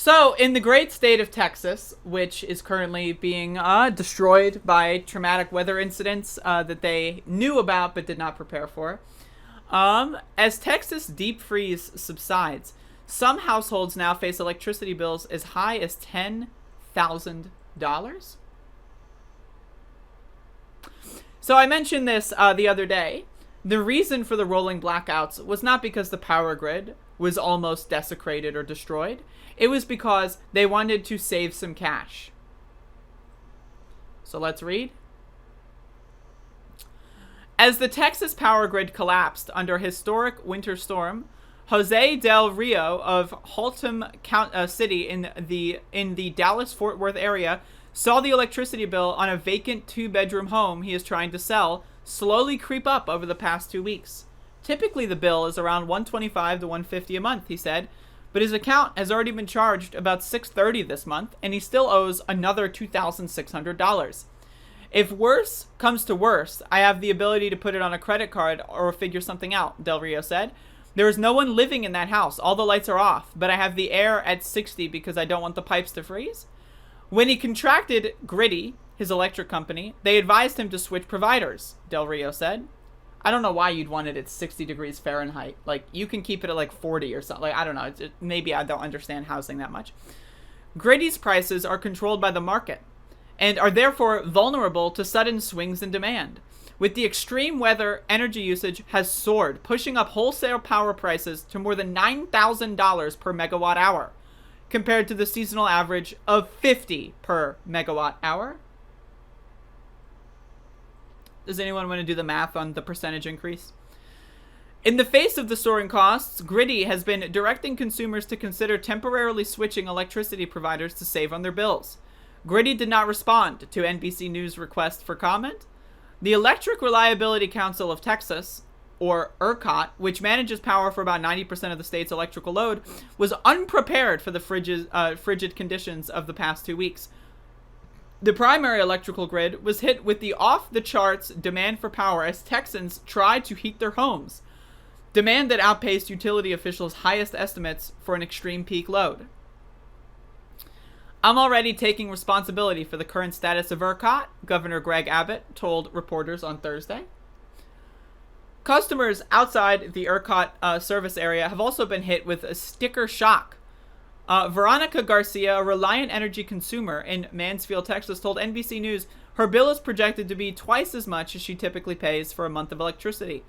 So, in the great state of Texas, which is currently being destroyed by traumatic weather incidents that they knew about but did not prepare for, as Texas deep freeze subsides, some households now face electricity bills as high as $10,000. So I mentioned this the other day. The reason for the rolling blackouts was not because the power grid was almost desecrated or destroyed. It was because they wanted to save some cash. So let's read. As the Texas power grid collapsed under a historic winter storm, Jose Del Rio of Haltom City in the Dallas-Fort Worth area saw the electricity bill on a vacant 2-bedroom home he is trying to sell slowly creep up over the past 2 weeks. Typically the bill is around $125 to $150 a month, he said, but his account has already been charged about $630 this month, and he still owes another $2,600. If worse comes to worse, I have the ability to put it on a credit card or figure something out, Del Rio said. There is no one living in that house. All the lights are off, but I have the air at 60 because I don't want the pipes to freeze. When he contracted Gritty, his electric company, they advised him to switch providers, Del Rio said. I don't know why you'd want it at 60 degrees Fahrenheit. Like, you can keep it at like 40 or something. Like, I don't know. Maybe I don't understand housing that much. Gritty's prices are controlled by the market and are therefore vulnerable to sudden swings in demand. With the extreme weather, energy usage has soared, pushing up wholesale power prices to more than $9,000 per megawatt hour, compared to the seasonal average of $50 per megawatt hour. Does anyone want to do the math on the percentage increase? In the face of the soaring costs, Gritty has been directing consumers to consider temporarily switching electricity providers to save on their bills. Gritty did not respond to NBC News' request for comment. The Electric Reliability Council of Texas, or ERCOT, which manages power for about 90% of the state's electrical load, was unprepared for the frigid conditions of the past 2 weeks. The primary electrical grid was hit with the off-the-charts demand for power as Texans tried to heat their homes, demand that outpaced utility officials' highest estimates for an extreme peak load. I'm already taking responsibility for the current status of ERCOT, Governor Greg Abbott told reporters on Thursday. Customers outside the ERCOT service area have also been hit with a sticker shock. Veronica Garcia, a Reliant Energy consumer in Mansfield, Texas, told NBC News her bill is projected to be twice as much as she typically pays for a month of electricity.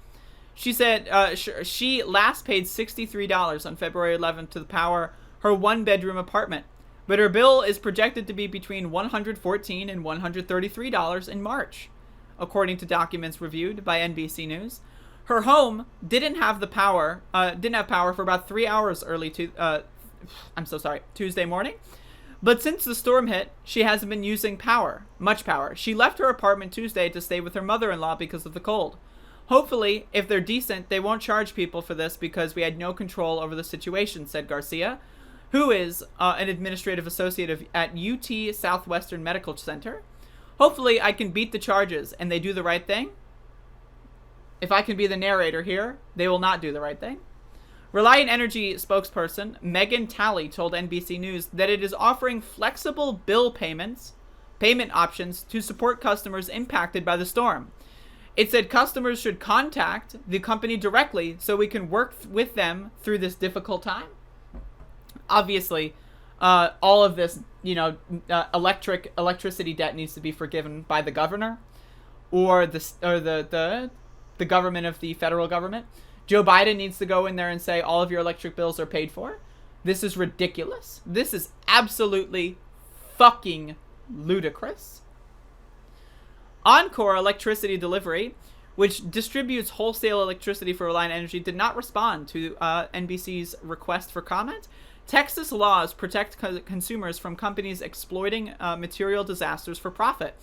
She said she last paid $63 on February 11th to power her one-bedroom apartment, but her bill is projected to be between $114 and $133 in March, according to documents reviewed by NBC News. Her home didn't have power for about 3 hours Tuesday morning. But since the storm hit, she hasn't been using much power. She left her apartment Tuesday to stay with her mother-in-law because of the cold. Hopefully, if they're decent, they won't charge people for this because we had no control over the situation, said Garcia, who is an administrative associate at UT Southwestern Medical Center. Hopefully, I can beat the charges and they do the right thing. If I can be the narrator here, they will not do the right thing. Reliant Energy spokesperson Megan Talley told NBC News that it is offering flexible bill payment options to support customers impacted by the storm. It said customers should contact the company directly so we can work with them through this difficult time. Obviously, all of this, electricity debt needs to be forgiven by the governor or the government of the federal government. Joe Biden needs to go in there and say all of your electric bills are paid for. This is ridiculous. This is absolutely fucking ludicrous. Encore Electricity Delivery, which distributes wholesale electricity for Reliant Energy, did not respond to NBC's request for comment. Texas laws protect consumers from companies exploiting material disasters for profit,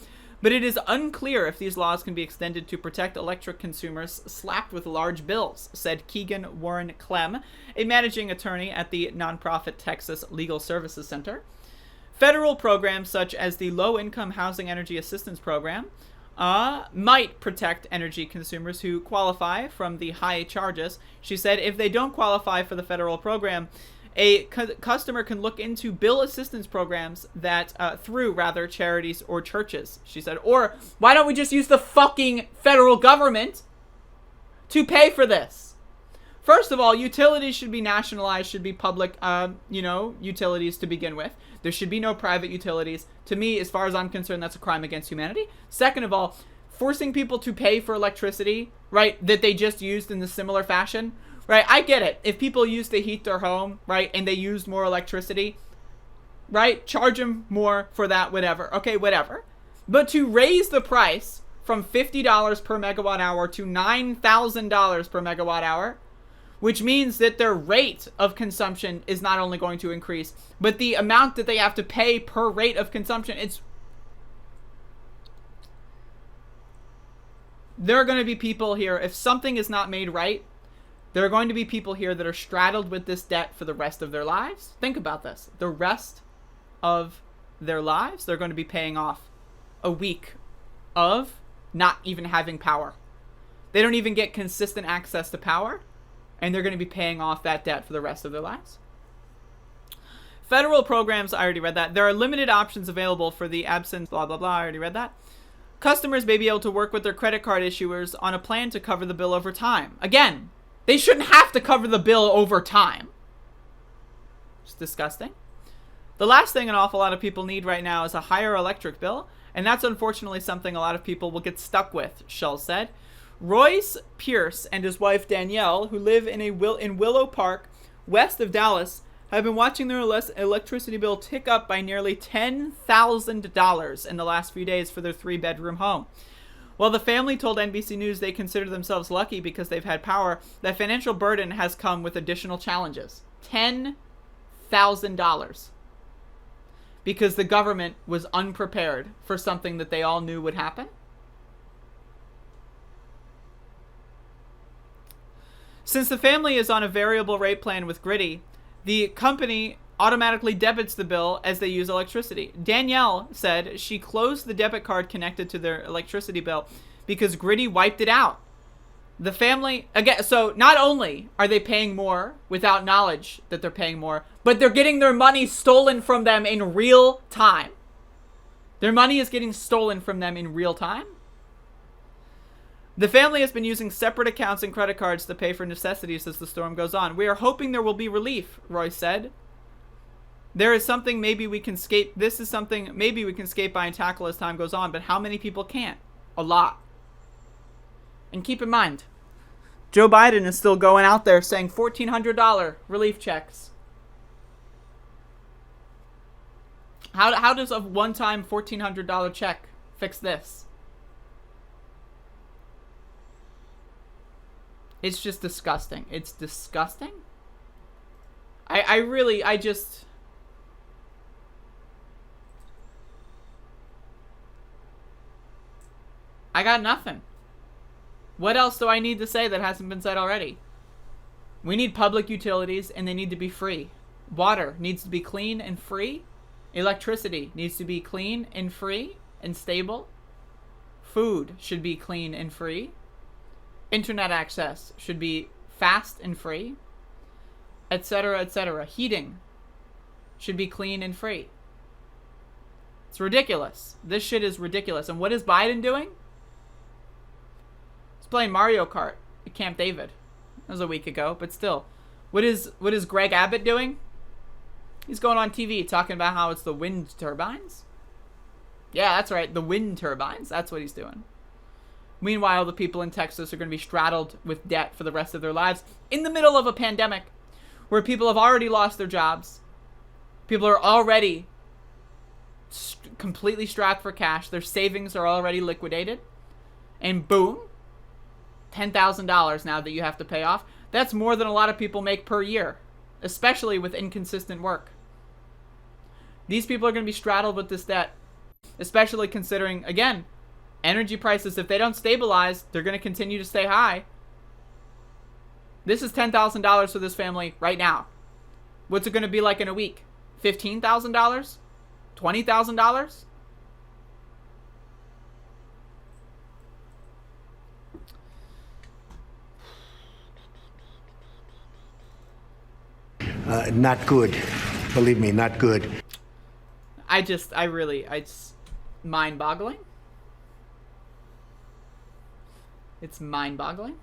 but it is unclear if these laws can be extended to protect electric consumers slapped with large bills, said Keegan Warren Clem, a managing attorney at the nonprofit Texas Legal Services Center. Federal programs such as the Low-Income Housing Energy Assistance Program might protect energy consumers who qualify from the high charges. She said if they don't qualify for the federal program, A customer can look into bill assistance programs that through charities or churches, she said. Or why don't we just use the fucking federal government to pay for this? First of all, utilities should be nationalized, should be public, utilities to begin with. There should be no private utilities. To me, as far as I'm concerned, that's a crime against humanity. Second of all, forcing people to pay for electricity, right, that they just used in the similar fashion, right? I get it. If people used to heat their home, right, and they used more electricity, right, charge them more for that, whatever. Okay, whatever. But to raise the price from $50 per megawatt hour to $9,000 per megawatt hour, which means that their rate of consumption is not only going to increase, but the amount that they have to pay per rate of consumption, there are going to be people here, if something is not made right, there are going to be people here that are straddled with this debt for the rest of their lives. Think about this. The rest of their lives, they're going to be paying off a week of not even having power. They don't even get consistent access to power, and they're going to be paying off that debt for the rest of their lives. Federal programs, I already read that. There are limited options available for the absence, blah, blah, blah. I already read that. Customers may be able to work with their credit card issuers on a plan to cover the bill over time. Again, they shouldn't have to cover the bill over time. It's disgusting. The last thing an awful lot of people need right now is a higher electric bill, and that's unfortunately something a lot of people will get stuck with, Schultz said. Royce Pierce and his wife Danielle, who live in Willow Park, west of Dallas, have been watching their electricity bill tick up by nearly $10,000 in the last few days for their 3-bedroom home. While the family told NBC News they consider themselves lucky because they've had power, that financial burden has come with additional challenges. $10,000. Because the government was unprepared for something that they all knew would happen. Since the family is on a variable rate plan with Griddy, the company automatically debits the bill as they use electricity. Danielle said she closed the debit card connected to their electricity bill because Griddy wiped it out. The family, again, so not only are they paying more without knowledge that they're paying more, but they're getting their money stolen from them in real time. Their money is getting stolen from them in real time. The family has been using separate accounts and credit cards to pay for necessities as the storm goes on. We are hoping there will be relief, Royce said. There is something maybe we can skate. This is something maybe we can skate by and tackle as time goes on. But how many people can't? A lot. And keep in mind, Joe Biden is still going out there saying $1,400 relief checks. How does a one-time $1,400 check fix this? It's just disgusting. It's disgusting. I got nothing. What else do I need to say that hasn't been said already? We need public utilities, and they need to be free. Water needs to be clean and free. Electricity needs to be clean and free and stable. Food should be clean and free. Internet access should be fast and free, etc., etc. Heating should be clean and free. It's ridiculous. This shit is ridiculous. And what is Biden doing? He's playing Mario Kart at Camp David. That was a week ago, but still. What is Greg Abbott doing? He's going on TV talking about how it's the wind turbines. Yeah, that's right. The wind turbines. That's what he's doing. Meanwhile, the people in Texas are going to be straddled with debt for the rest of their lives in the middle of a pandemic where people have already lost their jobs. People are already completely strapped for cash. Their savings are already liquidated. And boom, $10,000 now that you have to pay off. That's more than a lot of people make per year, especially with inconsistent work. These people are going to be straddled with this debt, especially considering, again, energy prices, if they don't stabilize, they're going to continue to stay high. This is $10,000 for this family right now. What's it going to be like in a week? $15,000? $20,000? Not good. Believe me, not good. It's mind-boggling. It's mind-boggling.